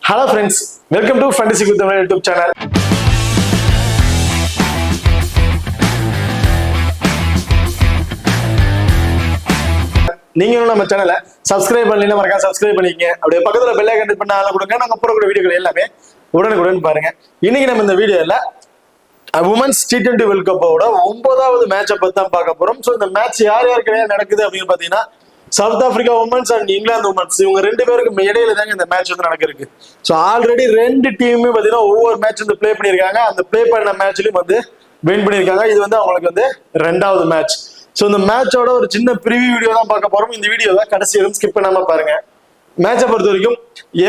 Hello friends, welcome to Fantasy with the YouTube channel. நீங்க நம்ம சேனலை சப்ஸ்கிரைப் பண்ணலைன்னா மறக்காம சப்ஸ்கிரைப் பண்ணிக்கங்க. அப்படியே பக்கத்துல பெல் ஐகான் கிளிக் பண்ண ஆள கொடுங்க. நாங்க போற வீடியோக்கள் எல்லாமே உடனுக்குடன் பாருங்க. இன்னைக்கு நம்ம இந்த வீடியோல உமன்ஸ் T20 வேர்ல்ட் கப்போட 9வது மேட்சை பத்தி தான் பார்க்க போறோம். ஸோ இந்த மேட்ச் யார் யாருக்கு நடக்குது அப்படின்னு பாத்தீங்கன்னா south Africa women's and England women's இவங்க ரெண்டு பேருக்கு இடையில தாங்க இந்த மேட்ச் வந்து நடக்குது. ஸோ ஆல்ரெடி ரெண்டு டீமுமே பாத்தீங்கன்னா ஒவ்வொரு மேட்ச் வந்து பிளே பண்ணியிருக்காங்க. அந்த பிளே பண்ண மேட்ச்லயும் வந்து வின் பண்ணியிருக்காங்க. இது வந்து அவங்களுக்கு வந்து 2வது மேட்ச். ஸோ இந்த மேட்சோட ஒரு சின்ன ப்ரிவியூ வீடியோ தான் பார்க்க போறோம். இந்த வீடியோவை கடைசி வரைக்கும் ஸ்கிப் பண்ணாம பாருங்க. மேட்சை பொறுத்த வரைக்கும்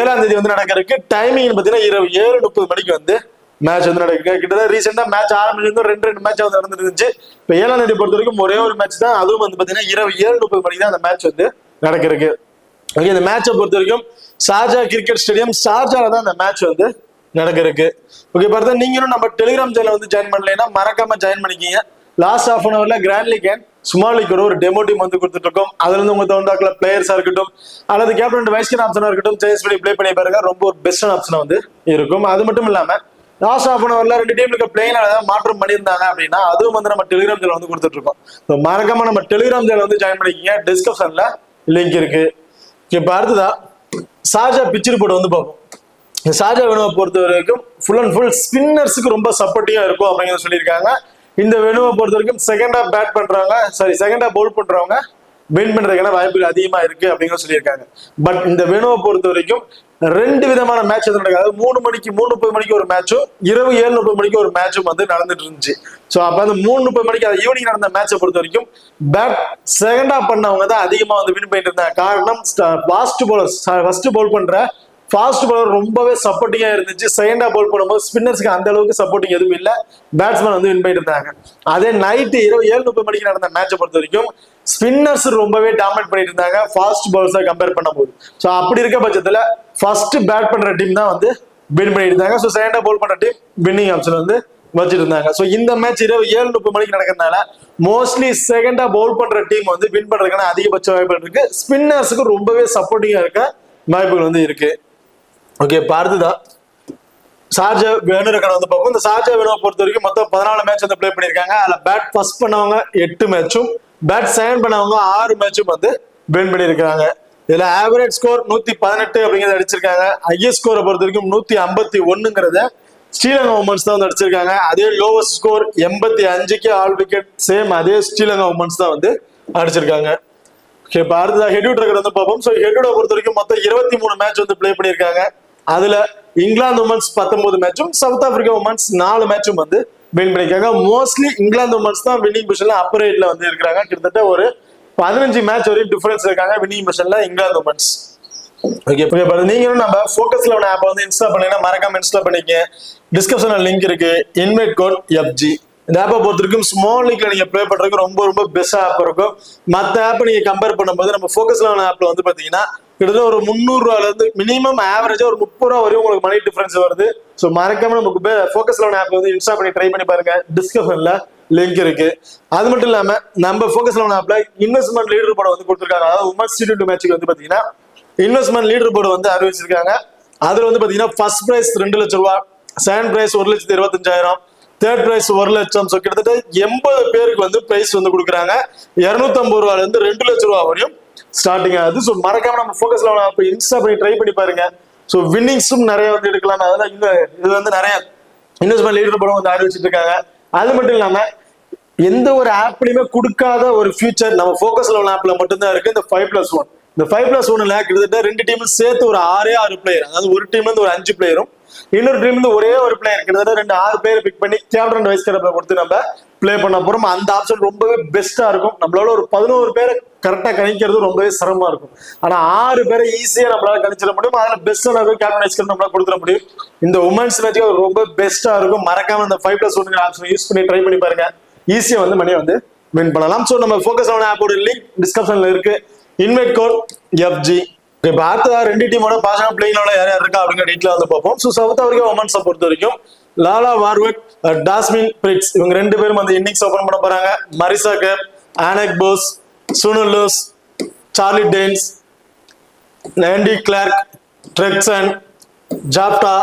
7ஆம் தேதி வந்து நடக்கிறதுக்கு டைமிங் பாத்தீங்கன்னா இரவு 7:30 மணிக்கு வந்து மேட்ச் வந்து நடக்குது. கிட்டத்தட்ட ரீசெண்டா மேட்ச் ஆரம்பிச்சிருந்து ரெண்டு மேட்ச் வந்து நடந்துருந்துச்சு. இப்போ 7ஆம் தேதி பொறுத்த வரைக்கும் ஒரே ஒரு மேட்ச் தான், அதுவும் வந்து பாத்தீங்கன்னா இரவு 7:30 மணிக்கு தான் அந்த மேட்ச் வந்து நடக்கிறதுக்கு. ஓகே, இந்த மேட்சை பொறுத்த வரைக்கும் ஷார்ஜா கிரிக்கெட் ஸ்டேடியம் ஷார்ஜால தான் இந்த மேட்ச் வந்து நடக்கிறதுக்கு. ஓகே, பார்த்தா நீங்களும் நம்ம டெலிகிராம் சேனல் வந்து ஜாயின் பண்ணலைன்னா மறக்காம ஜாயின் பண்ணிக்கிங்க. லாஸ்ட் ஹாஃப் அன் ஹவர்ல grand league and small league ஒரு டெமோ டீம் வந்து கொடுத்துட்டு இருக்கோம். அதுல இருந்து உங்க தோண்டாக்கல பிளேயர்ஸா இருக்கட்டும் அல்லது கேப்டன் வைஸ் கேப்டன் ஆப்ஷனா இருக்கட்டும் சேஞ்ச் பண்ணி பிளே பண்ணி பாருங்க. ரொம்ப ஒரு பெஸ்டான ஆப்ஷனா வந்து இருக்கும். அது மட்டும் இல்லாம லாஸ்ட் ஹாஃப் அன் ஹவர்ல ரெண்டு டீமுக்கு பிளேயிங் ஏதாவது மாற்றம் பண்ணியிருந்தாங்க அப்படின்னா அதுவும் வந்து நம்ம டெலிகிராம் சேனல் வந்து கொடுத்துட்டு இருக்கோம். மறக்காம நம்ம டெலிகிராம் சேனல் வந்து ஜாயின் பண்ணிக்கிங்க. டிஸ்கிரிப்ஷன்ல லிங்க் இருக்கு. இப்ப அடுத்ததா ஷார்ஜா பிச் ரிப்போர்ட் வந்து பார்ப்போம். ஷார்ஜா வெனுவை பொறுத்த வரைக்கும் ஃபுல் அண்ட் ஃபுல் ஸ்பின்னர்ஸுக்கு ரொம்ப சப்போர்ட்டிவா இருக்கும் அப்படிங்கிறத சொல்லியிருக்காங்க. இந்த வெனுவை பொறுத்த வரைக்கும் செகண்டா பேட் பண்றவங்க செகண்டா பவுல் பண்றவங்க வின் பண்றதுக்கான வாய்ப்புகள் அதிகமா இருக்கு அப்படிங்கிற சொல்லியிருக்காங்க. பட் இந்த வெனுவை பொறுத்த வரைக்கும் ரெண்டு விதமான மேட்ச் வந்து நடக்காது. 3:30 மணிக்கு ஒரு மேட்சும் இரவு 7:30 மணிக்கு ஒரு மேட்சும் வந்து நடந்துட்டு இருந்துச்சு. ஸோ அப்ப அந்த 3:30 மணிக்கு அது ஈவினிங் நடந்த மேட்சை பொறுத்த வரைக்கும் பேட் செகண்டா பண்ணவங்க தான் அதிகமா வந்து வின் பண்ணிட்டு இருந்தாங்க. காரணம் ஃபர்ஸ்ட் பவுல் பண்ற ஃபாஸ்ட் பவுலர் ரொம்பவே சப்போர்ட்டிங்கா இருந்துச்சு. செகண்டா பவுல் பண்ணும்போது ஸ்பின்னர்ஸ்க்கு அந்த அளவுக்கு சப்போர்ட்டிங் எதுவும் இல்லை. பேட்ஸ்மேன் வந்து வின் பண்ணிட்டு இருந்தாங்க. அதே நைட்டு இரவு 7:30 மணிக்கு நடந்த மேட்சை பொறுத்த வரைக்கும் ஸ்பின்னர்ஸ் ரொம்பவே டாமினேட் பண்ணிட்டு இருந்தாங்க ஃபாஸ்ட் பவுலர்ஸை கம்பேர் பண்ணும்போது. ஸோ அப்படி இருக்க பட்சத்துல ஃபர்ஸ்ட் பேட் பண்ற டீம் தான் வந்து வின் பண்ணிட்டு இருந்தாங்க. ஸோ செகண்டா பவுல் பண்ற டீம் வின்னிங் ஆப்ஷன் வந்து வச்சுட்டு இருந்தாங்க. ஸோ இந்த மேட்ச் இரவு 7:30 மணிக்கு நடக்கிறதுனால மோஸ்ட்லி செகண்டா பவுல் பண்ற டீம் வந்து வின் பண்றதுக்கான அதிகபட்ச வாய்ப்புகள் இருக்கு. ஸ்பின்னர்ஸுக்கு ரொம்பவே சப்போர்ட்டிங்கா இருக்க வாய்ப்புகள் வந்து இருக்கு. ஓகே, அடுத்ததான் ஷார்ஜா வெனு ரெக்கார்ட் வந்து பார்ப்போம். இந்த ஷார்ஜா வெனுவை பொறுத்த வரைக்கும் மொத்தம் 14 மேட்ச் வந்து பிளே பண்ணியிருக்காங்க. அதுல பேட் ஃபர்ஸ்ட் பண்ணவங்க 8 மேட்சும் பேட் செகண்ட் பண்ணவங்க 6 மேட்சும் வந்து வின் பண்ணியிருக்காங்க. இதுல ஆவரேஜ் ஸ்கோர் 118 அப்படிங்கிறத அடிச்சிருக்காங்க. ஹையஸ்ட் ஸ்கோரை பொறுத்த வரைக்கும் 151ங்கிறத ஸ்ரீலங்கா உமன்ஸ் தான் வந்து அடிச்சிருக்காங்க. அதே லோவஸ்ட் ஸ்கோர் 85க்கு ஆல் விக்கெட் சேம் அதே ஸ்ரீலங்கா உமன்ஸ் தான் வந்து அடிச்சிருக்காங்க. இப்ப அடுத்ததாக ஹெட்வுட் ரெக்கார்ட் வந்து பார்ப்போம். ஸோ ஹெட்வுட்டை பொறுத்த வரைக்கும் மொத்தம் 23 மேட்ச் வந்து பிளே பண்ணியிருக்காங்க. அதுல இங்கிலாந்து உமன்ஸ் 19 மேட்சும் சவுத் ஆப்பிரிக்கா உமன்ஸ் 4 மேட்சும் வந்து வின் பண்ணிருக்காங்க. மோஸ்ட்லி இங்கிலாந்து உமன்ஸ் தான் வின்னிங் பொசிஷன்ல அப்பர் ரேட்ல வந்து இருக்கிறாங்க. கிட்டத்தட்ட ஒரு 15 மேட்ச் வரையும் டிஃபரன்ஸ் இருக்காங்க வின்னிங் பொசிஷன்ல இங்கிலாந்து உமன்ஸ். ஓகே, நீங்களும் நம்ம ஃபோக்கஸ் 11 ஆப் வந்து இன்ஸ்டால் பண்ணீங்கன்னா மறக்காம இன்ஸ்டால் பண்ணிக்க. டிஸ்கிரிப்ஷன்ல லிங்க் இருக்கு. Invite code FG. இந்த ஆப்பை பொறுத்த வரைக்கும் ஸ்மால் லீக்ல நீங்க ப்ளே பண்றதுக்கு ரொம்ப பெஸ்ட் ஆப் இருக்கும். மற்ற ஆப்பை நீங்க கம்பேர் பண்ணும்போது நம்ம ஃபோக்கஸ் 11 ஆப்ல வந்து பாத்தீங்கன்னா கிட்டத்தட்ட ஒரு 300 ரூபாயில இருந்து மினிமம் ஆவரேஜா ஒரு 30 ரூபா வரையும் உங்களுக்கு மணி டிஃபரன்ஸ் வருது. ஸோ மறக்காம நமக்கு ஃபோக்கஸ் 11 ஆப் வந்து இன்ஸ்டால் பண்ணி ட்ரை பண்ணி பாருங்க. டிஸ்கிரிப்ஷன்ல லிங்க் இருக்கு. அது மட்டும் இல்லாம நம்ம ஃபோக்கஸ் 11 ஆப்ல இன்வெஸ்ட்மெண்ட் லீடர் போர்டு வந்து கொடுத்துருக்காங்க. அதாவது உமன்ஸ் T20 மேட்சுக்கு வந்து பாத்தீங்கன்னா இன்வெஸ்ட்மெண்ட் லீடர் போர்டு வந்து அறிவிச்சிருக்காங்க. அதுல வந்து பாத்தீங்கன்னா ஃபர்ஸ்ட் பிரைஸ் 2 லட்சம் ரூபாய், செகண்ட் பிரைஸ் 1,25,000, தேர்ட் பிரைஸ் 1 லட்சம். ஸோ கிட்டத்தட்ட 80 பேருக்கு வந்து பிரைஸ் வந்து கொடுக்குறாங்க. 250 ரூபாயில இருந்து 2 லட்சம் ரூபாய் வரையும் ஸ்டார்டிங் ஆகுது. ஸோ மறக்காம நம்ம ஃபோக்கஸ் 11 ஆப் இன்ஸ்டா பண்ணி ட்ரை பண்ணி பாருங்க. ஸோ வின்னிங்ஸும் நிறைய வந்து எடுக்கலாம். அதெல்லாம் இது வந்து நிறைய இன்வெஸ்ட்மெண்ட் லீடர் போர்டு வந்து அறிவிச்சிட்டு இருக்காங்க. அது மட்டும் இல்லாம எந்த ஒரு ஆப்லயுமே கொடுக்காத ஒரு ஃபியூச்சர் நம்ம ஃபோக்கஸ் 11 ஆப்ல மட்டும்தான் இருக்கு. இந்த 5+1 இந்த 5+1ல கிட்டத்தட்ட ரெண்டு டீமும் சேர்த்து ஒரு 6 பிளேயர், அதாவது ஒரு டீம்ல இருந்து ஒரு 5 பிளேயரும் இன்னொரு டீம் இருந்து ஒரே ஒரு பிளேயர் கிட்டத்தட்ட 6 பிளேயர் பிக் பண்ணி கேப்டன் வைஸ் கேப்டன் கொடுத்து நம்ம பிளே பண்ண போறோம். அந்த ஆப்ஷன் ரொம்பவே பெஸ்டா இருக்கும். நம்மளால ஒரு 11 பேரை கரெக்டா கணிக்கிறது ரொம்பவே சிரமமா இருக்கும். ஆனா 6 பேரை ஈஸியா நம்மளால கணிச்சிட முடியும். அதுல பெஸ்டான கேப்டன் வைஸ் கேப்டன் நம்மளால கொடுத்துட முடியும். இந்த உமன்ஸ் மேட்சுக்கு ரொம்ப பெஸ்டா இருக்கும். மறக்காம இந்த 5+1 ஆப்ஷன் யூஸ் பண்ணி ட்ரை பண்ணி பாருங்க. ஈஸியா வந்து மணியை வந்து வின் பண்ணலாம். ஸோ நம்ம ஃபோக்கஸ் 11 ஆப்போட லிங்க் டிஸ்கிரிப்ஷன்ல இருக்கு. Invite code FG. இப்ப அடுத்ததா ரெண்டு டீமோட பாசன பிளேயிங்ல யார் யார் இருக்கா அப்படிங்கிற டீட்டெயில் வந்து பார்ப்போம். ஸோ சவுத் ஆப்பிரிக்கா உமன்ஸை பொறுத்த வரைக்கும் லாலா வார்வெட், டாஸ்மின் பிரிட்ஸ் இவங்க 2 பேரும் வந்து இன்னிங்ஸ் ஓபன் பண்ண போறாங்க. Marizanne Kapp, Anneke Bosch, Sune Luus, Chloe டெய்ன்ஸ், Nadine de Klerk, Dercksen, Jafta,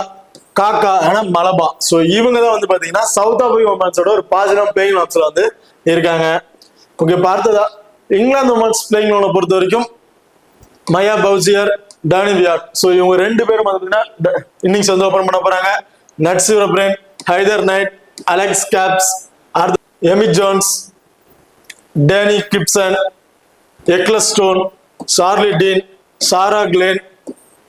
Khaka, ஆனா மலபா. ஸோ இவங்க தான் வந்து பாத்தீங்கன்னா சவுத் ஆப்பிரிக்கா உமன்ஸோட ஒரு பாசிட்டிவ் பிளேயிங் ஆப்ஸ்ல வந்து இருக்காங்க. ஓகே, பார்த்ததா இங்கிலாந்து உமன்ஸ் பிளேயிங் லோனை பொறுத்த வரைக்கும் மயா பவுசியர், டானி வியாட். ஸோ இவங்க ரெண்டு பேரும் பார்த்தீங்கன்னா இன்னிங்ஸ் வந்து ஓபன் பண்ண போறாங்க. Nat Sciver-Brunt, Heather Knight, Alice Capsey, Amy Jones, Danni Gibson, Ecclestone, Charlie Dean, Sarah Glenn,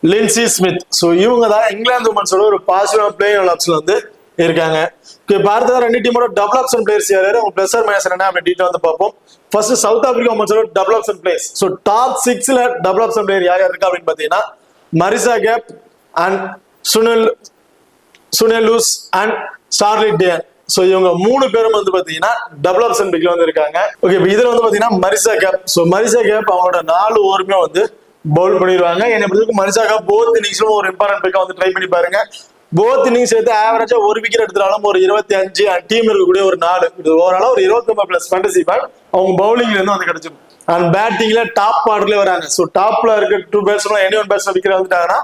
Lindsey Smith. So இவங்க தான் இங்கிலாந்து உமன்ஸோட ஒரு பாசிட்டிவ் பிளேயிங் ஆப்ஸ்ல வந்து இருக்காங்க. பார்த்தா ரெண்டு டீமோட டபுள் ஆப்ஷன் பிளேயர்ஸ் யாரு, அவங்க பிளஸ் ஆர் மைனஸ் என்ன அப்படி டீட்டெயில் வந்து பார்ப்போம். ஃபர்ஸ்ட் சவுத் ஆப்பிரிக்கா உமன்ஸோட double option players. So top 6ல டபுள் ஆப்ஷன் பிளேயர் யார் யார் இருக்கா அப்படின்னு பார்த்தீங்கன்னா Marizanne Kapp and Sune Luus and Charlie Dean. So இவங்க மூணு பேரும் வந்து பாத்தீங்கன்னா டபுள் ஆப்ஷன் பிக்ல வந்து இருக்காங்க. ஓகே, இப்போ இதுல வந்து பாத்தீங்கன்னா Marizanne Kapp. So Marizanne Kapp அவங்களோட 4 ஓவருமே வந்து பவுல் பண்ணிடுவாங்க. என்ன பொறுத்தவரைக்கும் மரிசா கேப் போத் இன்னிங்ஸ்லும் ஒரு இம்பார்ட்டன்ட் பிக்கா வந்து ட்ரை பண்ணி பாருங்க. போத் இன்னிங்ஸ் எடுத்து ஆவரேஜா ஒரு விக்கெட் எடுத்தாலும் ஒரு 25 டீம் இருக்கக்கூடிய ஒரு 4 இது ஓவராலா ஒரு 29 பிளஸ் ஃபேண்டசி பாயிண்ட் அவங்க பவுலிங்ல இருந்து வந்து கிடைச்சிடும். அண்ட் பேட்டிங்ல டாப் ஆர்டர்ல வராங்க. ஸோ டாப்ல இருக்க 2 batsman any one batsman wicket வந்துட்டாங்கன்னா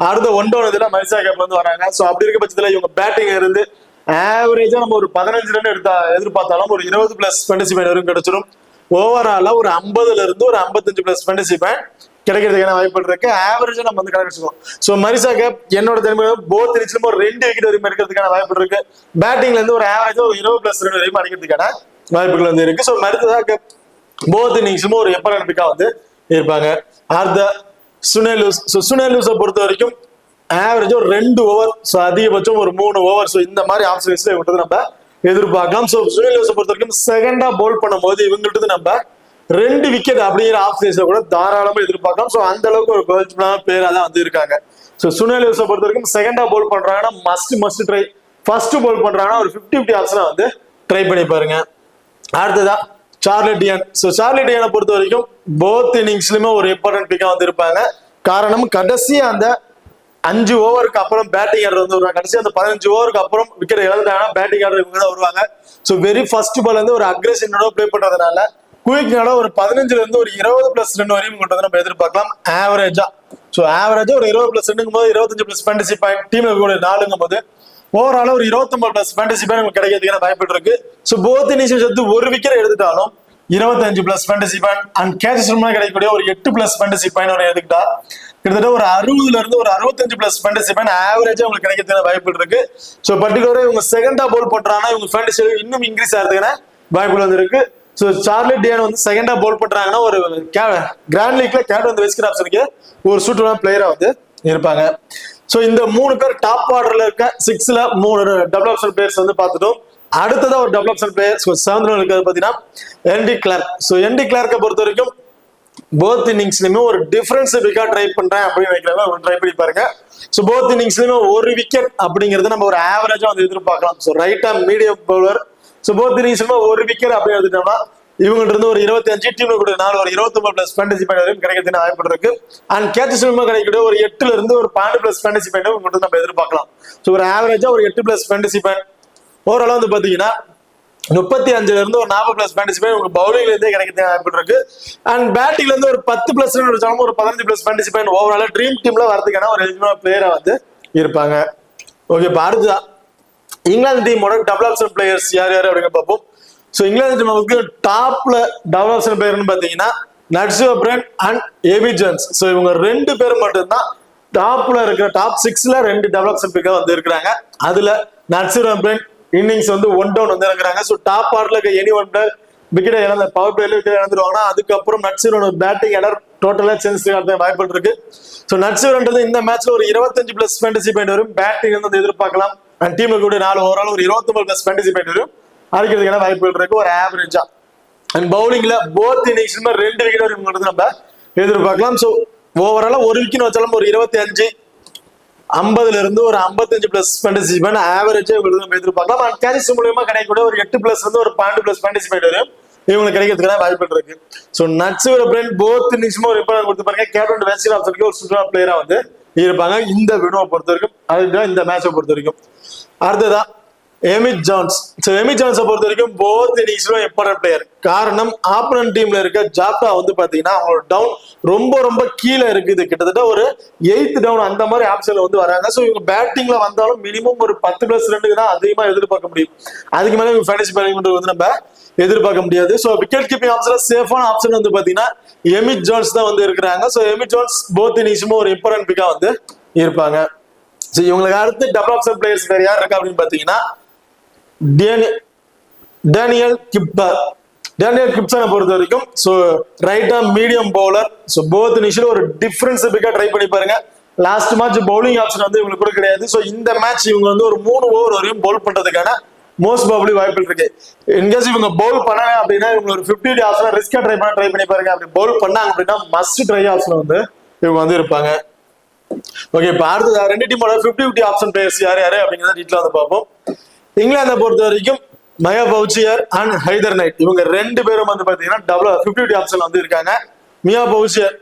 அடுத்த 1 டவுன் இதுல மரிசா கேப் வந்து வராங்க. ஸோ அப்படி இருக்க பட்சத்துல இவங்க பேட்டிங் இருந்து ஆவரேஜா நம்ம ஒரு 15 ரன் எதிர்பார்த்தாலும் ஒரு 20 பிளஸ் ஃபேண்டசி பாயிண்ட் வரைக்கும் கிடைச்சிடும். ஓவராலா ஒரு 50ல இருந்து ஒரு 55 பிளஸ் ஃபேண்டசி பாயிண்ட் கிடைக்கிறதுக்கான வாய்ப்புகள் இருக்கு. ஆவரேஜா நம்ம வந்து கிடைச்சிருக்கோம். ஸோ மரிசா கேப் என்னோட தெரிஞ்ச போத் இன்னிங்ஸ்லயும் ஒரு 2 விக்கெட் வரைக்கும் இருக்கிறதுக்கான வாய்ப்பு இருக்கு. பேட்டிங்ல இருந்து ஒரு ஆவரேஜா ஒரு 20 பிளஸ் ரன் வரைக்கும் அடிக்கிறதுக்கான வாய்ப்புகள் வந்து இருக்கு. ஸோ மரிசா கேப் போத் இன்னிங்ஸும் ஒரு எம்பரன் பிக்கா வந்து இருப்பாங்க. அடுத்த சுனேலூஸ். ஸோ சுனேலூஸை பொறுத்த வரைக்கும் ஆவரேஜா ஒரு 2 ஓவர், ஸோ அதிகபட்சம் ஒரு 3 ஓவர். ஸோ இந்த மாதிரி ஆப்ஷன்ஸ்ல இவங்க நம்ம எதிர்பார்க்கலாம். ஸோ சுனேலூஸை பொறுத்த வரைக்கும் செகண்டா பவுல் பண்ணும்போது இவங்கள்ட்ட நம்ம 2 விக்கெட் அப்படிங்கிற ஆப்ஷன்ஸ்ல கூட தாராளமா எதிர்பார்க்கலாம். ஸோ அந்த அளவுக்கு ஒரு குவாலிட்டியான பிளேயரா தான் வந்து இருக்காங்க. ஸோ சுனேலூஸை பொறுத்த வரைக்கும் செகண்டா பவுல் பண்றாங்கன்னா மஸ்ட் ட்ரை. ஃபர்ஸ்ட் பவுல் பண்றாங்கன்னா ஒரு 50-50 ஆப்ஷனா வந்து ட்ரை பண்ணி பாருங்க. அடுத்ததா சார்லி டியன். ஸோ சார்லி டியனை பொறுத்த வரைக்கும் போத் இன்னிங்ஸ்லயுமே ஒரு இம்பார்ட்டன்ட் பிக்கா வந்து இருப்பாங்க. காரணம் கடைசியா அந்த 5 ஓவருக்கு அப்புறம் பேட்டிங் ஆர்டர் வந்து வருவாங்க. கடைசி அந்த 15 ஓவருக்கு அப்புறம் விக்கெட் இழந்தாங்கன்னா பேட்டிங் ஆர்டர் இவங்க தான் வருவாங்க. ஸோ வெரி ஃபர்ஸ்ட் பால் வந்து ஒரு அக்ரெசிவ் பிளே பண்றதுனால குயிக்னால ஒரு 15ல இருந்து ஒரு 20 பிளஸ் ரன் வரையும் கொண்டு வந்து நம்ம எதிர்பார்க்கலாம் ஆவரேஜா. ஸோ ஆவரேஜா ஒரு 20 பிளஸ் ரன்னுங்கும் போது 25 பிளஸ் ஃபேண்டசி பாயிண்ட் டீம்ல கூட 4ங்கும் போது ஓவரால ஒரு 29 பிளஸ் ஃபேண்டசி பாயிண்ட் உங்களுக்கு கிடைக்கிறதுக்கான வாய்ப்பு இருக்கு. ஸோ போத் இன்னிங்ஸ் எடுத்து ஒரு விக்கெட் எடுத்துட்டாலும் 25 plus fantasy point and catches கிடைக்கக்கூடிய ஒரு 8 பிளஸ் ஃபேண்டசி பாயிண்ட் வரை எடுத்துக்கிட்டா கிட்டத்தட்ட ஒரு 60ல இருந்து ஒரு 65 பிளஸ் ஃபேண்டசி பாயிண்ட் ஆவரேஜா உங்களுக்கு கிடைக்கிறதுக்கான வாய்ப்பு இருக்கு. ஸோ பர்டிகுலரா இவங்க செகண்டா பவுல் பண்றாங்கன்னா இவங்க ஃபேண்டசி இன்னும் இன்க்ரீஸ் ஆகிறதுக்கான வாய்ப்புகள் வந்து இருக்கு. ஸோ சார்லி டியன் வந்து செகண்டா பவுல் பண்றாங்கன்னா ஒரு கிராண்ட் லீக்ல கேப்டன் வந்து வைஸ் கேப்டனுக்கு ஒரு சூட்டரான பிளேயரா வந்து இருப்பாங்க. ஸோ இந்த 3 பேர் டாப் ஆர்டர்ல இருக்க 6ல 3 டபுள் ஆப்ஷன் பிளேயர்ஸ் வந்து பார்த்துட்டோம். அடுத்ததான் ஒரு டபுள் ஆப்ஷன் பிளேயர் 7th இருக்கிறது பாத்தீங்கன்னா என்டி கிளார்க். ஸோ என்டி கிளார்க்கை பொறுத்த வரைக்கும் போத் இன்னிங்ஸ்லயுமே ஒரு டிஃபரன்ஸ் விக்கா ட்ரை பண்றேன் அப்படின்னு நினைக்கிறவங்க ட்ரை பண்ணி பாருங்க. ஸோ போத் இன்னிங்ஸ்லயுமே ஒரு விக்கெட் அப்படிங்கிறது நம்ம ஒரு ஆவரேஜா வந்து எதிர்பார்க்கலாம். So right arm medium bowler. So both இன்னிங்ஸ்லயுமே ஒரு விக்கெட் அப்படின்னு எடுத்துட்டோம்னா இவங்கள்ட்ட இருந்து ஒரு 25 டீம்ல கூட 4 ஒரு 29 பிளஸ் ஃபேண்டசி பாயிண்ட் வரைக்கும் கிடைக்கிறதுக்கு வாய்ப்பு இருக்கு. அண்ட் கேட்சஸ் கிடைக்கக்கூடிய ஒரு 8ல இருந்து ஒரு 12 பிளஸ் ஃபேண்டசி பாயிண்ட் உங்கள்கிட்ட நம்ம எதிர்பார்க்கலாம். ஸோ ஒரு ஆவரேஜா ஒரு 8 பிளஸ் ஃபேண்டசி பாயிண்ட் ஓவராலா வந்து பாத்தீங்கன்னா 35ல இருந்து ஒரு 40 பிளஸ் ஃபேண்டசி பாயிண்ட் உங்க பவுலிங்ல இருந்தே கிடைக்கிறதுக்கு வாய்ப்பு இருக்கு. அண்ட் பேட்டிங்ல இருந்து ஒரு 10 பிளஸ் ரன் அடிச்சாலும் ஒரு 15 பிளஸ் ஃபேண்டசி பாயிண்ட் ஓவராலா ட்ரீம் டீம்ல வரதுக்கான ஒரு எலிஜிபிள் பிளேயரா வந்து இருப்பாங்க. ஓகே, இப்போ அடுத்ததா இங்கிலாந்து டீமோட டபுள் ஆப்ஷன் பிளேயர்ஸ் யார் யார் அப்படின்னு பார்ப்போம். ஸோ இங்கிலாந்து டீமுக்கு டாப்ல டபுள் ஆப்ஷன் பிளேயர்னு பாத்தீங்கன்னா Nat Sciver-Brunt and Amy Jones. So இவங்க 2 பேரும் மட்டும்தான் டாப்ல இருக்கிற டாப் 6ல 2 டபுள் ஆப்ஷன் பிக்கா வந்து இருக்கிறாங்க. அதுல நட்ஸ் யூரோப்ரேன் இன்னிங்ஸ் வந்து 1 டவுன் வந்து இருக்கிறாங்க. ஸோ டாப் ஆர்டர்ல இருக்க எனி ஒன் பிளேயர் விக்கெட் இழந்த பவர் பிளேல விக்கெட் இழந்துருவாங்கன்னா அதுக்கப்புறம் நட்ஸரோட பேட்டிங் ஆர்டர் டோட்டலா சேஞ்ச் ஆகிறதுக்கு வாய்ப்பு இருக்கு. ஸோ நட்ஸரோன்றது இந்த மேட்ச்ல ஒரு 25 பிளஸ் ஃபேண்டசி பாயிண்ட் வரும் பேட்டிங் வந்து எதிர்பார்க்கலாம். அண்ட் டீம்ல கூட 4 ஓவரால் ஒரு 29 பிளஸ் ஃபேண்டசி பாயிண்ட் வரும் அடிக்கிறதுக்கான வாய்ப்புகள் இருக்கு ஒரு ஆவரேஜா. அண்ட் பவுலிங்ல போத் இன்னிங்ஸ்ல 2 விக்கெட் வரைக்கும் நம்ம எதிர்பார்க்கலாம். ஸோ ஓவராலா ஒரு விக்கெட் வச்சாலும் ஒரு 25 50ல இருந்து ஒரு 55 பிளஸ் ஃபேண்டசி பாயிண்ட் ஆவரேஜா நம்ம எதிர்பார்க்கலாம். அண்ட் கேட்சஸ் மூலமா கிடைக்கக்கூடிய ஒரு 8 பிளஸ் இருந்து ஒரு 12 பிளஸ் ஃபேண்டசி பாயிண்ட் வரும் இவங்களுக்கு கிடைக்கிறதுக்கான வாய்ப்பு இருக்கு. ஸோ நட்ஸ் யூரோப்ரேன் போத் இன்னிங்ஸும் ஒரு இம்பார்ட்டன்ட் கொடுத்து பாருங்க. கேப்டன் வைஸ் கேப்டனுக்கு ஒரு சூப்பரான பிளேயரா வந்து இருப்பாங்க இந்த வினோவை பொறுத்த வரைக்கும். அதுதான் இந்த மேட்சை பொறுத்த வரைக்கும். அடுத்ததா எமிட் ஜான்ஸ். ஸோ எமிட் ஜான்ஸை பொறுத்த வரைக்கும் போத் இன்னிங்ஸ்லும் இம்பார்ட்டன்ட் பிளேயர். காரணம் ஆப்பனன்ட் டீம்ல இருக்க ஜாப்டா வந்து பாத்தீங்கன்னா அவங்களோட டவுன் ரொம்ப கீழே இருக்குது. கிட்டத்தட்ட ஒரு 8th டவுன் அந்த மாதிரி ஆப்ஷன்ல வந்து வராங்க. ஸோ இவங்க பேட்டிங்ல வந்தாலும் மினிமம் ஒரு 10+ ரன்னுக்கு தான் அதிகமா எதிர்பார்க்க முடியும். அதுக்கு மேலே இவங்க ஃபேண்டசி பேட்டிங் வந்து நம்ம எதிர்பார்க்க முடியாது. ஸோ விக்கெட் கீப்பிங் ஆப்ஷன்ல சேஃபான ஆப்ஷன் வந்து பாத்தீங்கன்னா எமிட் ஜான்ஸ் தான் வந்து இருக்கிறாங்க. ஸோ எமிட் ஜான்ஸ் போத் இன்னிங்ஸும் ஒரு இம்பார்ட்டன்ட் பிக்கா வந்து இருப்பாங்க. ஸோ இவங்களுக்கு அடுத்து டபுள் ஆப்ஷன் பிளேயர்ஸ் வேற யார் இருக்கா அப்படின்னு பாத்தீங்கன்னா டேனியல் கிப்சனை பொறுத்த வரைக்கும் ஸோ ரைட்டா மீடியம் பவுலர். ஸோ போத் இன்னிங்ஸ்ல ஒரு டிஃபரன்ஸ் பிக்கா ட்ரை பண்ணி பாருங்க. லாஸ்ட் மேட்ச் பவுலிங் ஆப்ஷன் வந்து இவங்களுக்கு கூட கிடையாது. ஸோ இந்த மேட்ச் இவங்க வந்து ஒரு 3 ஓவர் வரையும் பவுல் பண்றதுக்கான மோஸ்ட் ப்ராபபிலி வாய்ப்பு இருக்கு. இன்கேஸ் இவங்க பவுல் பண்ணாங்க அப்படின்னா இவங்க ஒரு 50 ஆப்ஷன் ரிஸ்கா ட்ரை பண்ணி பாருங்க. அப்படி பவுல் பண்ணாங்க அப்படின்னா மஸ்ட் ட்ரை ஆப்ஷன் வந்து இவங்க வந்து இருப்பாங்க. ஓகே, இப்போ அடுத்தது 2 டீமோட 50-50 ஆப்ஷன் பிளேயர்ஸ் யாரு அப்படிங்கிறத டீட்டெயிலா வந்து பார்ப்போம். இங்கிலாந்தை பொறுத்த வரைக்கும் மயா பவுச்சியர் அண்ட் ஹைதர் நைட் இவங்க 2 பேரும் வந்து பாத்தீங்கன்னா 50-50 ஆப்ஷன் வந்து இருக்காங்க. மியா பவுச்சியர்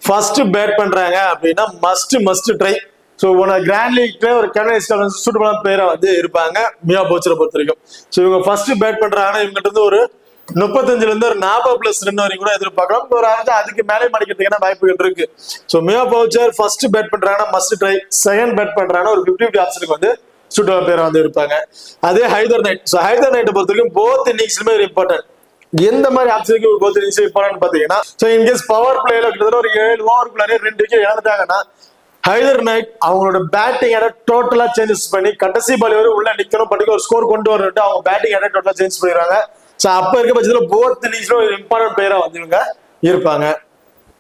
ஃபர்ஸ்ட் பேட் பண்றாங்க அப்படின்னா மஸ்ட் ட்ரை. ஸோ கிராண்ட் லீக்ல ஒரு கேண்டிடேட் சூட்டபிளான பிளேயரா வந்து இருப்பாங்க மியா பவுச்சரை பொறுத்த வரைக்கும். ஸோ இவங்க ஃபர்ஸ்ட் பேட் பண்றாங்கன்னா இவங்க இருந்து ஒரு 35ல இருந்து ஒரு 40+ ரன் வரைக்கும் கூட எதிர்பார்க்கலாம். ஒரு அதுக்கு மேலே மடிக்கிறதுக்கான வாய்ப்புகள் இருக்கு. ஸோ மியா பவுச்சர் ஃபர்ஸ்ட் பேட் பண்றாங்கன்னா மஸ்ட் ட்ரை. செகண்ட் பேட் பண்றாங்கன்னா ஒரு 50-50 ஆப்ஷனுக்கு வந்து சூட்டபிள் பிளேயரா வந்து இருப்பாங்க. அதே ஹைதர் நைட். ஸோ ஹைதர் நைட்டை பொறுத்த வரைக்கும் போத் இன்னிங்ஸ்லுமே ஒரு இம்பார்ட்டன்ட். எந்த மாதிரி ஆப்ஷனுக்கு ஒரு போத் இன்னிங்ஸ் இம்பார்ட்டன்ட் பாத்தீங்கன்னா ஸோ இன்கேஸ் பவர் பிளேல கிட்டத்தட்ட ஒரு 7 ஓவருக்குள்ளாரே 2 விக்கெட் இழந்துட்டாங்கன்னா ஹைதர் நைட் அவங்களோட பேட்டிங் எடை டோட்டலா சேஞ்சஸ் பண்ணி கடைசி பால் வரை உள்ள நிக்கணும் படிக்க ஒரு ஸ்கோர் கொண்டு வரட்டு அவங்க பேட்டிங் எடை டோட்டலா சேஞ்ச் பண்ணிடுறாங்க. ஸோ அப்ப இருக்க பட்சத்தில் போத் இன்னிங்ஸ்ல ஒரு இம்பார்ட்டன்ட் பிளேயரா வந்து இவங்க இருப்பாங்க.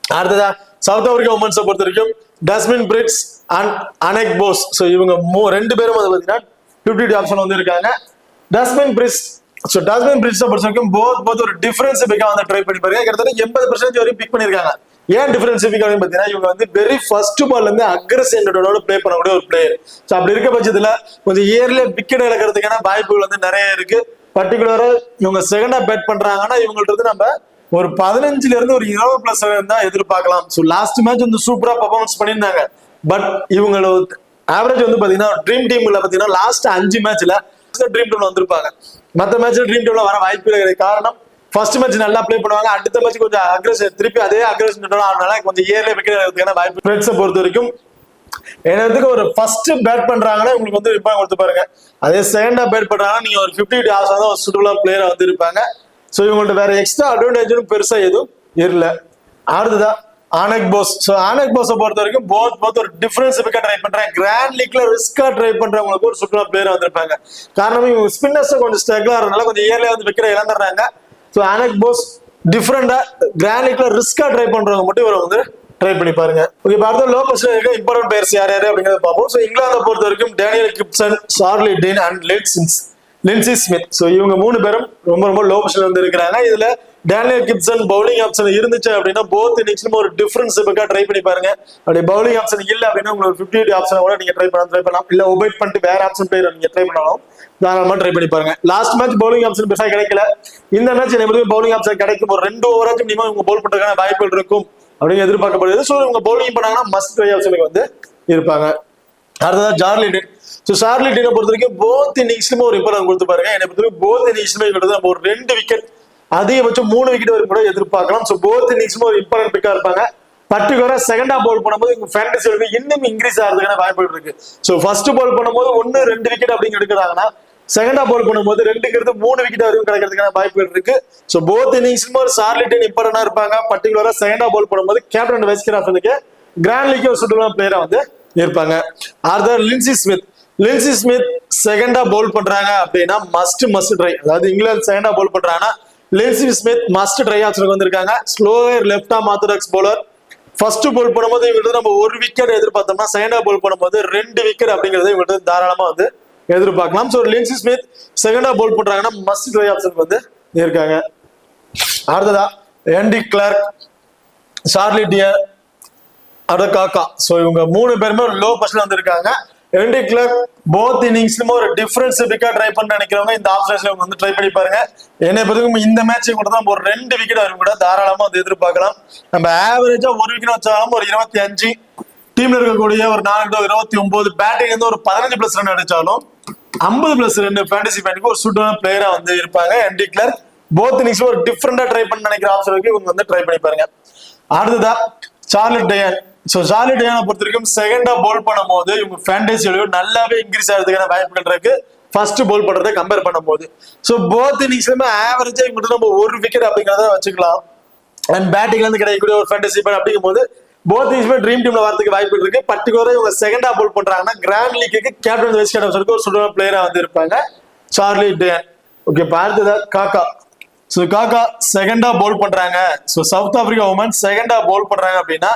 அடுத்ததா சவுத் ஆப்பிரிக்கா உமன்ஸை பொறுத்த வரைக்கும் டஸ்மின் பிரிட்ஸ் அண்ட் அனெக் போஸ். ஸோ இவங்க 2 பேரும் வந்து பாத்தீங்கன்னா 50 ஆப்ஷன் வந்து இருக்காங்க. டஸ்மின் பிரிட்ஸ் பொறுத்த வரைக்கும் போத் ஒரு டிஃபரன்ஸ் பிக்கா வந்து ட்ரை பண்ணி பாருங்க. கிட்டத்தட்ட 80% வரையும் பிக் பண்ணிருக்காங்க. ஏன் டிஃபரன்ஸ் பிக் அப்படின்னு பாத்தீங்கன்னா இவங்க வந்து வெரி ஃபர்ஸ்ட் பால்ல இருந்து அக்ரெசிவ் பிளே பண்ணக்கூடிய ஒரு பிளேயர். ஸோ அப்படி இருக்க பட்சத்துல கொஞ்சம் இயர்ல விக்கெட் இழக்கிறதுக்கான வாய்ப்புகள் வந்து நிறைய இருக்கு. பர்டிகுலரா இவங்க செகண்டா பேட் பண்றாங்கன்னா இவங்கள்ட்ட இருந்து நம்ம ஒரு 15ல இருந்து ஒரு 20+ தான் எதிர்பார்க்கலாம். ஸோ லாஸ்ட் மேட்ச் வந்து சூப்பரா பர்ஃபார்மன்ஸ் பண்ணியிருந்தாங்க. பட் இவங்களோட ஆவரேஜ் வந்து பாத்தீங்கன்னா ட்ரீம் டீம்ல பாத்தீங்கன்னா லாஸ்ட் 5 மேட்ச்ல ட்ரீம் டீம்ல வந்திருப்பாங்க. மற்ற மேட்ச்ல ட்ரீம் டீம்ல வர வாய்ப்பு கிடையாது. காரணம் ஃபர்ஸ்ட் மேட்ச் நல்லா பிளே பண்ணுவாங்க. அடுத்த மேட்ச் கொஞ்சம் அக்ரெசிவ் திருப்பி அதே அக்ரெசிவ் ஆனால கொஞ்சம் இயர்ல விக்கெட் வாய்ப்பு. பிரெட்ஸை பொறுத்த வரைக்கும் எனக்கு ஒரு ஃபர்ஸ்ட் பேட் பண்றாங்கன்னா உங்களுக்கு வந்து இருப்பாங்க கொடுத்து பாருங்க. அதே செகண்டா பேட் பண்றாங்கன்னா நீங்க ஒரு 50 ஆப்ஷன் தான் ஒரு சூட்டபிளா பிளேயரா வந்து இருப்பாங்க. ஸோ இவங்கள்ட்ட வேற எக்ஸ்ட்ரா அட்வான்டேஜும் பெருசா எதுவும் இல்ல. அடுத்ததான் ஆனக் போஸ். ஸோ ஆனக் போஸை பொறுத்த வரைக்கும் போத் ஒரு டிஃபரன்ஸ் பிக்கா ட்ரை பண்றாங்க. கிராண்ட் லீக்ல ரிஸ்கா ட்ரை பண்றவங்களுக்கு ஒரு சூப்பரா பிளேயரா வந்திருப்பாங்க. காரணம் இவங்க ஸ்பின்னர்ஸ் கொஞ்சம் ஸ்ட்ரகிளா இருந்தனால கொஞ்சம் இயர்லியா வந்து விக்கெட் இழந்துடுறாங்க. ஸோ ஆனக் போஸ் டிஃபரெண்டா கிராண்ட் லீக்ல ரிஸ்கா ட்ரை பண்றவங்க மட்டும் இவரை வந்து ட்ரை பண்ணி பாருங்க. ஓகே, பார்த்தா லோ பொசிஷன்ல இருக்க இம்பார்ட்டன்ட் பிளேயர்ஸ் யார் அப்படிங்கறத பார்ப்போம். ஸோ இங்கிலாந்தை பொறுத்த வரைக்கும் Danielle Gibson, Charlie Dean and Linsey Smith. So இவங்க 3 பேரும் ரொம்ப லோ பொசிஷன்ல வந்து இருக்கிறாங்க. இதுல டேனியல் கிப்சன் பவுலிங் ஆப்ஷன் இருந்துச்சு அப்படின்னா போத் இன்னிங்ஸ்லும் ஒரு டிஃபரன்ஸ் பிக்கா ட்ரை பண்ணி பாருங்க. அப்படி பவுலிங் ஆப்ஷன் இல்ல அப்படின்னா உங்களுக்கு 50 ஆப்ஷன் கூட நீங்க ட்ரை பண்ணலாம். இல்ல ஒபைட் பண்ணிட்டு வேற ஆப்ஷன் பிளேயர் நீங்க ட்ரை பண்ணலாம். தாராளமா ட்ரை பண்ணி பாருங்க. லாஸ்ட் மேட்ச் பவுலிங் ஆப்ஷன் பெருசா கிடைக்கல. இந்த மேட்ச் எப்படியும் பவுலிங் ஆப்ஷன் கிடைக்கும். ஒரு 2 ஓவராச்சும் மினிமம் இவங்க பவுல் பண்றதுக்கான வாய்ப்புகள் இருக்கும் அப்படின்னு எதிர்பார்க்கப்படுது. ஸோ இவங்க பவுலிங் பண்ணாங்கன்னா மஸ்ட் ட்ரை ஆப்ஷனுக்கு வந்து இருப்பாங்க. அடுத்ததான் சார்லி டீன். ஸோ சார்லி டீனை பொறுத்த வரைக்கும் போத் இன்னிங்ஸ்லுமே ஒரு இம்பார்ட்டன்ஸ் கொடுத்து பாருங்க. என்னை பொறுத்த வரைக்கும் போத் இன்னிங்ஸ்லுமே நம்ம ஒரு 2 விக்கெட் அதிகபட்சம் 3 விக்கெட் வரைக்கும் கூட எதிர்பார்க்கலாம். ஸோ போத் இன்னிங்ஸ்லுமே ஒரு இம்பார்ட்டன்ட் பிக்கா இருப்பாங்க. பர்டிகுலரா செகண்டா பவுல் பண்ணும்போது இவங்க ஃபேண்டசி இன்னும் இன்க்ரீஸ் ஆகிறதுக்கான வாய்ப்புகள் இருக்கு. ஸோ ஃபர்ஸ்ட் பவுல் பண்ணும்போது 1-2 விக்கெட் அப்படிங்க எடுக்கிறாங்கன்னா செகண்டா பவுல் பண்ணும்போது 2ங்கிறது 3 விக்கெட் வரைக்கும் கிடைக்கிறதுக்கான வாய்ப்புகள் இருக்கு. ஸோ போத் இன்னிங்ஸ்லுமே ஒரு சார்லி டீன் இம்பார்ட்டன்டா இருப்பாங்க. பர்டிகுலரா செகண்டா பவுல் பண்ணும்போது கேப்டன் வைஸ் கேப்டனுக்கு கிராண்ட் லீக் ஒரு சூட்டபிளான பிளேயரா வந்து இருப்பாங்க. அடுத்தது லின்சி ஸ்மித் செகண்டா பவுல் பண்றாங்க அப்படின்னா மஸ்ட் ட்ரை. அதாவது இங்கிலாந்து செகண்டா பவுல் பண்றாங்கன்னா லின்சி ஸ்மித் மஸ்ட் ட்ரை ஆப்ஷனுக்கு வந்திருக்காங்க. Slower left arm orthodox bowler. First Pavul பண்ணும்போது இவங்களுக்கு நம்ம 1 விக்கெட் எதிர்பார்த்தோம்னா செகண்டா பவுல் பண்ணும்போது 2 விக்கெட் அப்படிங்கறத இவங்களுக்கு தாராளமா வந்து எதிர்பார்க்கலாம். ஸோ லின்சி ஸ்மித் செகண்டா பவுல் பண்றாங்கன்னா மஸ்ட் ட்ரை ஆப்ஷனுக்கு வந்து இருக்காங்க. அடுத்ததா ஆண்டி கிளார்க், சார்லி டியர், காக்கா. ஸோ இவங்க 3 பேருமே ஒரு லோ பொசிஷன்ல வந்திருக்காங்க. ஆண்டி கிளார்க் போத் இன்னிங்ஸ்லுமே ஒரு டிஃபரன்ஸ் பிக்கா ட்ரை பண்ண நினைக்கிறவங்க இந்த ஆப்ஷன்ஸ்ல வந்து ட்ரை பண்ணி பாருங்க. என்னை பொறுத்தவரைக்கும் இந்த மேட்ச் கூட தான் ஒரு 2 விக்கெட் வரும் கூட தாராளமா வந்து எதிர்பார்க்கலாம். நம்ம ஆவரேஜா 1 விக்கெட் வச்சாலும் ஒரு 25, டீம்ல இருக்கக்கூடிய ஒரு 4 29, பேட்டிங் வந்து ஒரு 15+ ரன் அடிச்சாலும் 50+2 ஃபேண்டசி பாயிண்ட்க்கு ஒரு சூட்டான பிளேயரா வந்து இருப்பாங்க. என்டி கிளார்க் போத் இன்னிங்ஸ்ல ஒரு டிஃபரெண்டா ட்ரை பண்ண நினைக்கிற ஆப்ஷன் இருக்கு, இவங்க வந்து ட்ரை பண்ணி பாருங்க. அடுத்ததா சார்லட் டயான். ஸோ சார்லட் டயானை பொறுத்த வரைக்கும் செகண்டா போல் பண்ணும்போது இவங்க ஃபேண்டசி வேல்யூ நல்லாவே இன்க்ரீஸ் ஆகிறதுக்கான வாய்ப்புகள் இருக்கு ஃபர்ஸ்ட் போல் பண்றதை கம்பேர் பண்ணும்போது. ஸோ போத் இன்னிங்ஸ்லுமே ஆவரேஜா இவங்க நம்ம ஒரு விக்கெட் அப்படிங்கிறத வச்சுக்கலாம். அண்ட் பேட்டிங்ல இருந்து கிடைக்கக்கூடிய ஒரு ஃபேண்டசி பாயிண்ட் அப்படிங்கும் போது போத் இன்னிங்ஸ்மே ட்ரீம் டீம்ல வரதுக்கு வாய்ப்பு இருக்கு. பர்டிகுலரா இவங்க செகண்டா போல் பண்றாங்கன்னா grand leak captain vice captain ஒரு சுடான பிளேயரா வந்து இருப்பாங்க சார்லி டயான். ஓகே, அடுத்ததா காக்கா. ஸோ காக்கா செகண்டா போல் பண்றாங்க. ஸோ சவுத் ஆப்பிரிக்கா உமன் செகண்டா போல் பண்றாங்க அப்படின்னா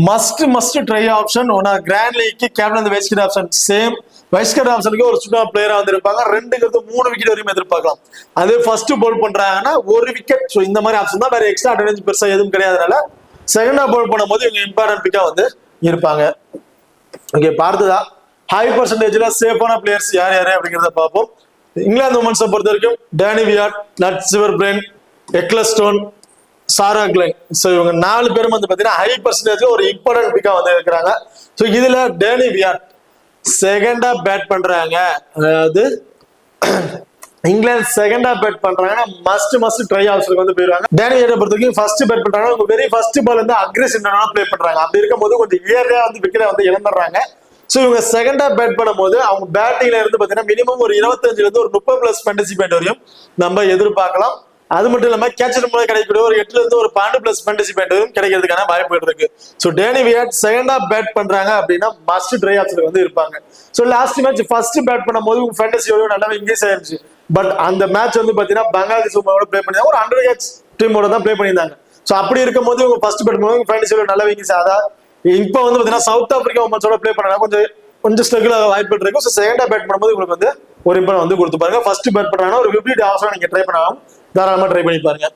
மஸ்ட் ட்ரை ஆப்ஷன் ஒன்னா grand leak captain vice captain option same vice captain ஆப்ஷனுக்கு ஒரு சுடான பிளேயரா வந்து இருப்பாங்க. 2 விக்கெட் வரையும் எதிர்பார்க்கலாம். அது ஃபர்ஸ்ட் போல் பண்றாங்கன்னா 1 விக்கெட். ஸோ இந்த மாதிரி ஆப்ஷன் தான், வேற எக்ஸ்ட்ரா அட்வான்டேஜ் பெருசா எதுவும் கிடையாதுனால செகண்டா போல் பண்ணும்போது இவங்க இம்பார்ட்டன்ட் பிக்கா வந்து இருப்பாங்க. ஓகே, பார்த்ததா ஹை பர்சன்டேஜ்ல சேஃபான பிளேயர்ஸ் யார் யாரு அப்படிங்கிறத பார்ப்போம். இங்கிலாந்து உமன்ஸை பொறுத்த வரைக்கும் Danni Wyatt, Nat Sciver Brunt, Ecclestone, Sarah Glenn. So இவங்க 4 பேரும் வந்து பார்த்தீங்கன்னா ஹை பர்சன்டேஜ்ல ஒரு இம்பார்ட்டன்ட் பிக்கா வந்து இருக்கிறாங்க. ஸோ இதுல டேனி வியாட் செகண்டா பேட் பண்றாங்க, அதாவது இங்கிலாந்து செகண்டா பேட் பண்றாங்கன்னா மஸ்ட் ட்ரை ஆப்ஷனுக்கு வந்து போயிருவாங்க. டேனி வியாட்டை பொறுத்த வரைக்கும் ஃபர்ஸ்ட் பேட் பண்றாங்க, அவங்க வெரி ஃபர்ஸ்ட் பால் வந்து அக்ரெசிவ் பிளே பண்றாங்க. அப்படி இருக்கும்போது கொஞ்சம் இயர்லியா வந்து விக்கெட்டை வந்து இழந்துடுறாங்க. ஸோ இவங்க செகண்டா பேட் பண்ணும்போது அவங்க பேட்டிங்ல இருந்து பார்த்தீங்கன்னா மினிமம் ஒரு 25ல இருந்து ஒரு 30+ ஃபேண்டசி பாயிண்ட் வரையும் நம்ம எதிர்பார்க்கலாம். அது மட்டும் இல்லாம கேட்சர் மூலம் கிடைக்கக்கூடிய ஒரு 8ல இருந்து ஒரு 12+ ஃபேண்டசி பாயிண்ட் வரையும் கிடைக்கிறதுக்கான வாய்ப்புகள் இருக்கு. ஸோ டேனி வியாட் செகண்டா பேட் பண்றாங்க அப்படின்னா மஸ்ட் ட்ரை ஆப்ஷனுக்கு வந்து இருப்பாங்க. So last match first bad பண்ணும்போது உங்க ஃபேண்டசி எவ்வளவு நல்லாவே இன்க்ரீஸ் ஆயிருச்சு. பட் அந்த மேட்ச் வந்து பாத்தீங்கன்னா பங்களாதேஷ் பிளே பண்ணிருந்தாங்க, ஒரு 100 கேட்ச் டீமோட தான் பிளே பண்ணியிருந்தாங்க. ஸோ அப்படி இருக்கும் போது இவங்க ஃபர்ஸ்ட் பேட் பண்ணுவாங்க, ஃபேண்டசி எவ்வளவு நல்லாவே இன்க்ரீஸ் ஆகுதா. இப்போ வந்து பாத்தீங்கன்னா சவுத் ஆப்பிரிக்கா உமன்ஸோட பிளே பண்ணா கொஞ்சம் ஸ்ட்ரகிள் ஆக வாய்ப்பு இருக்கு. ஸோ செகண்டா பேட் பண்ணும்போது உங்களுக்கு வந்து ஒரு இம்பார்ட் வந்து கொடுத்து பாருங்க. ஃபர்ஸ்ட் பேட் பண்றாங்கன்னா ஒரு 50 ஆப்ஷன் நீங்க ட்ரை பண்ணலாம், தாராளமா ட்ரை பண்ணி பாருங்க.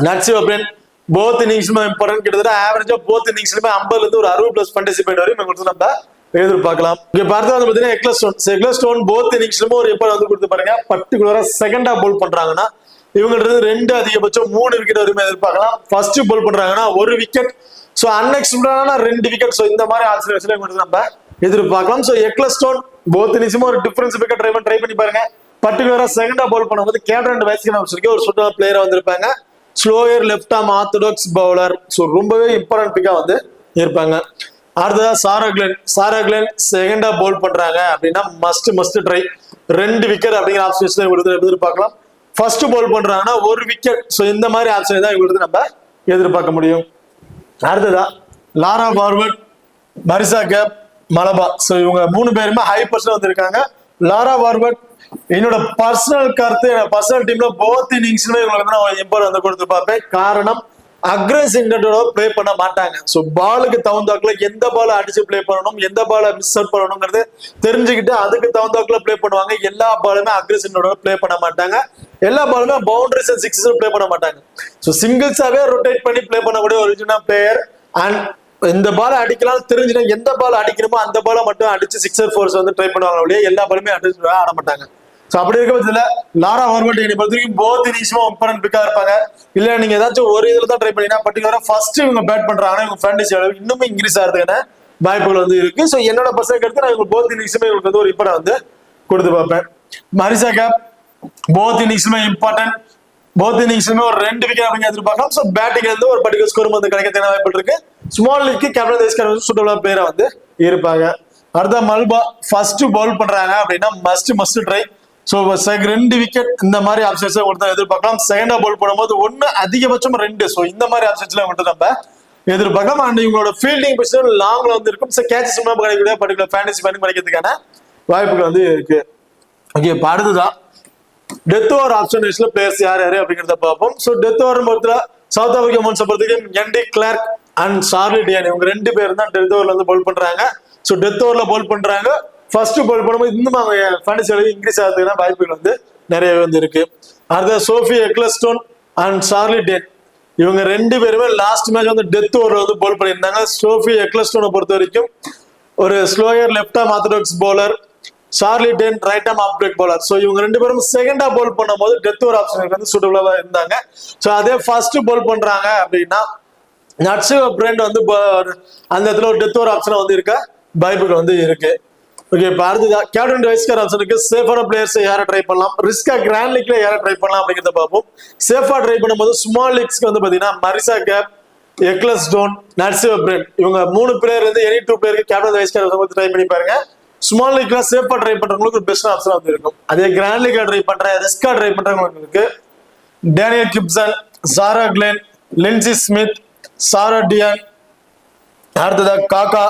நட்சிவர் பிரெயின் போத் இன்னிங்ஸ்லுமே இம்பார்ட்டன்ட், கிட்டத்தட்ட ஆவரேஜா போத் இன்னிங்ஸ்லுமே 50ல இருந்து ஒரு 60+ ஃபேண்டசி பாயிண்ட் வரையும் உங்களுக்கு நம்ம எதிர்பார்க்கலாம். இங்க பார்த்தா வந்து பாத்தீங்கன்னா எக்லஸ்டோன் போத் இன்னிங்ஸ்லுமே ஒரு இம்பார்ட் வந்து கொடுத்து பாருங்க. பர்டிகுலரா செகண்டா போல் பண்றாங்கன்னா இவங்களுக்கு 2 அதிகபட்சம் 3 விக்கெட் வரையும் எதிர்பார்க்கலாம். ஃபர்ஸ்ட் போல் பண்றாங்கன்னா 1 விக்கெட். ஸோ அன்எக்ஸ்பெக்டடான 2 விக்கெட். ஸோ இந்த மாதிரி ஆப்ஷன் உங்களுக்கு நம்ம எதிர்பார்க்கலாம். ஸோ எக்லஸ்டோன் போத் இன்னிங்ஸுமே ஒரு டிஃபரன்ஸ் விக்கெட் ட்ரை பண்ணி பாருங்க. பர்டிகுலரா செகண்டா போல் பண்ணும்போது கேப்டன் வைஸ் கேப்டன் ஒரு சூட்டான பிளேயரா வந்திருப்பாங்க. Slower left arm orthodox bowler. So ரொம்பவே இம்பார்ட்டன்ட் பிக்கா வந்து இருப்பாங்க. அடுத்ததா சாரா கிளென் செகண்டா போல் பண்றாங்க அப்படின்னா மஸ்ட் ட்ரை 2 விக்கெட் அப்படிங்கிற ஆப்ஷன் உங்களுக்கு எதிர்பார்க்கலாம். ஃபர்ஸ்ட் போல் பண்றாங்கன்னா 1 விக்கெட். ஸோ இந்த மாதிரி ஆப்ஷன் தான் இவங்களுக்கு நம்ம எதிர்பார்க்க முடியும். அடுத்ததா Laura Wolvaardt, Marizanne Kapp, Mlaba. So இவங்க 3 பேருமே ஹை பர்சன்ட் வந்திருக்காங்க. லாரா பார்வர்ட் என்னோட பர்சனல் கருத்து, பர்சனல் டீம்ல போத் இன்னிங்ஸ்லுமே இவங்களுக்கு நான் இம்பார்ட் வந்து கொடுத்து பார்ப்பேன். காரணம் அக்ரெசிவ் பிளே பண்ண மாட்டாங்க. ஸோ பாலுக்கு தகுந்தாக்குல எந்த பால் அடிச்சு பிளே பண்ணணும், எந்த பாலை மிஸ் அவுட் பண்ணணுங்கிறது தெரிஞ்சுக்கிட்டு அதுக்கு தகுந்தாக்குல பிளே பண்ணுவாங்க. எல்லா பாலுமே அக்ரெசிவ் பிளே பண்ண மாட்டாங்க. எல்லா பாலுமே பவுண்டரிஸ் அண்ட் சிக்ஸஸ் பிளே பண்ண மாட்டாங்க. ஸோ சிங்கிள்ஸாவே ரொட்டேட் பண்ணி பிளே பண்ணக்கூடிய ஒரிஜினல் பிளேயர். அண்ட் இந்த பால் அடிக்கலாம் தெரிஞ்சுன்னா எந்த பால் அடிக்கணுமோ அந்த பாலை மட்டும் அடிச்சு சிக்ஸர் ஃபோர்ஸ் வந்து ட்ரை பண்ணுவாங்க, அப்படியே எல்லா பாலுமே அடிச்சு ஆட மாட்டாங்க. ஸோ அப்படி இருக்க பட்சத்துல லாரா பார்வர்ட் என்னை பொறுத்த வரைக்கும் போத் இன்னிங்ஸுமே இம்பார்ட்டன்ட் பிக்கா இருப்பாங்க. இல்ல நீங்க ஏதாச்சும் ஒரு இதுல தான் ட்ரை பண்ணீங்கன்னா பர்டிகுலரா ஃபர்ஸ்ட் இவங்க பேட் பண்றாங்கன்னா இவங்க ஃபேண்டசி அளவு இன்னுமே இன்க்ரீஸ் ஆகிறதுக்கான வாய்ப்புகள் வந்து இருக்கு. ஸோ என்னோட பர்சனல் கருத்து நான் இவங்க போத் இன்னிங்ஸுமே இவங்களுக்கு வந்து ஒரு இம்பார்ட் வந்து கொடுத்து பார்ப்பேன். மரிசா கேப் போத் இன்னிங்ஸுமே இம்பார்ட்டன்ட், போத் இன்னிங்ஸ்லுமே ஒரு 2 விக்கெட் அப்படிங்க எதிர்பார்க்கலாம். ஸோ பேட்டிங்ல இருந்து ஒரு பர்டிகுலர் ஸ்கோர் வந்து கிடைக்கிறதுக்கான வாய்ப்பு இருக்கு. ஸ்மால் லீக்கு கேப்டன் வைஸ் கேப்டன் சூட்டபிளான பிளேயரா வந்து இருப்பாங்க. அடுத்த மல்பா ஃபர்ஸ்ட் பவுல் பண்றாங்க அப்படின்னா மஸ்ட் ட்ரை. ஸோ 2 விக்கெட் இந்த மாதிரி ஆப்ஷன்ஸ் ஒருத்தர் எதிர்பார்க்கலாம். செகண்டா பவுல் பண்ணும்போது 1 அதிகபட்சம் 2. ஸோ இந்த மாதிரி ஆப்ஷன்ஸ்ல மட்டும் நம்ம எதிர்பார்க்கலாம். அண்ட் இவங்களோட ஃபீல்டிங் பொசிஷன் லாங்ல வந்து இருக்கும். ஸோ கேட்சஸ் கிடைக்கக்கூடிய பர்டிகுலர் ஃபேண்டசி பாயிண்ட் கிடைக்கிறதுக்கான வாய்ப்புகள் வந்து இருக்கு. ஓகே, இப்போ அடுத்ததான் டெத் ஓவர் ஆப்ஷன் பிளேயர்ஸ் யார் அப்படிங்கிறத பார்ப்போம். ஸோ டெத் ஓவர் பொறுத்தல சவுத் ஆப்பிரிக்கா உமன்ஸை பொறுத்தவரைக்கும் Nadine de Klerk and Chloe Tryon இவங்க 2 பேர் தான் டெத் ஓவர்ல வந்து பவுல் பண்றாங்க. ஸோ டெத் ஓவர்ல பவுல் பண்றாங்க. ஃபர்ஸ்ட் பவுல் பண்ணும்போது இன்னும் அவங்க ஃபேண்டசி அளவு இன்க்ரீஸ் ஆகிறதுக்கான வாய்ப்புகள் வந்து நிறையவே வந்து இருக்கு. அடுத்த Sophie Ecclestone and Chloe Tryon இவங்க 2 பேருமே லாஸ்ட் மேட்ச் வந்து டெத் ஓவர்ல வந்து பவுல் பண்ணியிருந்தாங்க. சோஃபி எக்லஸ்டோனை பொறுத்த வரைக்கும் ஒரு slower left arm orthodox bowler, Charlie Dean right arm off break bowler. So இவங்க 2 பேரும் செகண்டா பவுல் பண்ணும்போது டெத் ஓவர் ஆப்ஷனுக்கு வந்து சூட்டபிளா இருந்தாங்க. ஸோ அதே ஃபர்ஸ்ட் பவுல் பண்றாங்க அப்படின்னா நட்சிவர் பிரெயின் வந்து அந்த இடத்துல ஒரு டெத் ஓவர் ஆப்ஷன் வந்து இருக்க வாய்ப்புகள் வந்து இருக்கு. ஓகே, இப்போ அடுத்ததா கேப்டன் வைஸ் கேர் ஆப்ஷனுக்கு சேஃபான பிளேயர்ஸ் யாரை ட்ரை பண்ணலாம், ரிஸ்கா கிராண்ட் லீக்ல யாரை ட்ரை பண்ணலாம் அப்படிங்கிறத பார்ப்போம். சேஃபா ட்ரை பண்ணும்போது ஸ்மால் லீக்ஸ்க்கு வந்து பாத்தீங்கன்னா Marizanne Kapp, Ecclestone, Nat Sciver Brunt இவங்க 3 பிளேயர் வந்து எனி 2 பிளேயருக்கு கேப்டன் வைஸ் கேர் ஆப்ஷன் ட்ரை பண்ணி பாருங்க. ஸ்மால் லீக்ல சேஃபா ட்ரை பண்றவங்களுக்கு ஒரு பெஸ்ட் ஆப்ஷன் வந்து இருக்கும். அதே கிராண்ட் லீக்ல ட்ரை பண்றேன், ரிஸ்கா ட்ரை பண்றவங்களுக்கு டேனியல் கிப்சன், சாரா கிளென், லின்சி ஸ்மித், சாரா டியான், அடுத்ததா காக்கா,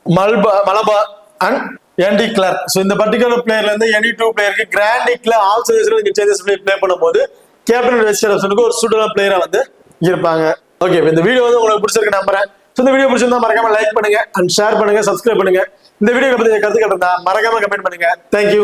மலபா அண்ட் என்டி கிளார்க். ஸோ இந்த பர்டிகுலர் பிளேயர்ல இருந்து எனி 2 பிளேயருக்கு கிராண்ட் லீக்ல ஆல் சர்வீஸ்ல நீங்க சேஞ்சஸ் ப்ளே பண்ணும்போது கேப்டன் வைஸ் கேர் ஆப்ஷனுக்கு ஒரு சூட்டபிள் பிளேயரா வந்து இருப்பாங்க. ஓகே, இந்த வீடியோ வந்து உங்களுக்கு பிடிச்சிருக்கு நம்புறேன். இந்த வீடியோ பிடிச்சிருந்தா மறக்காம லைக் பண்ணுங்க அண்ட் ஷேர் பண்ணுங்க, சப்ஸ்கிரைப் பண்ணுங்க. இந்த வீடியோ பத்தி கருத்துக்கள் இருந்தா மறக்காம கமெண்ட் பண்ணுங்க. தேங்க்யூ.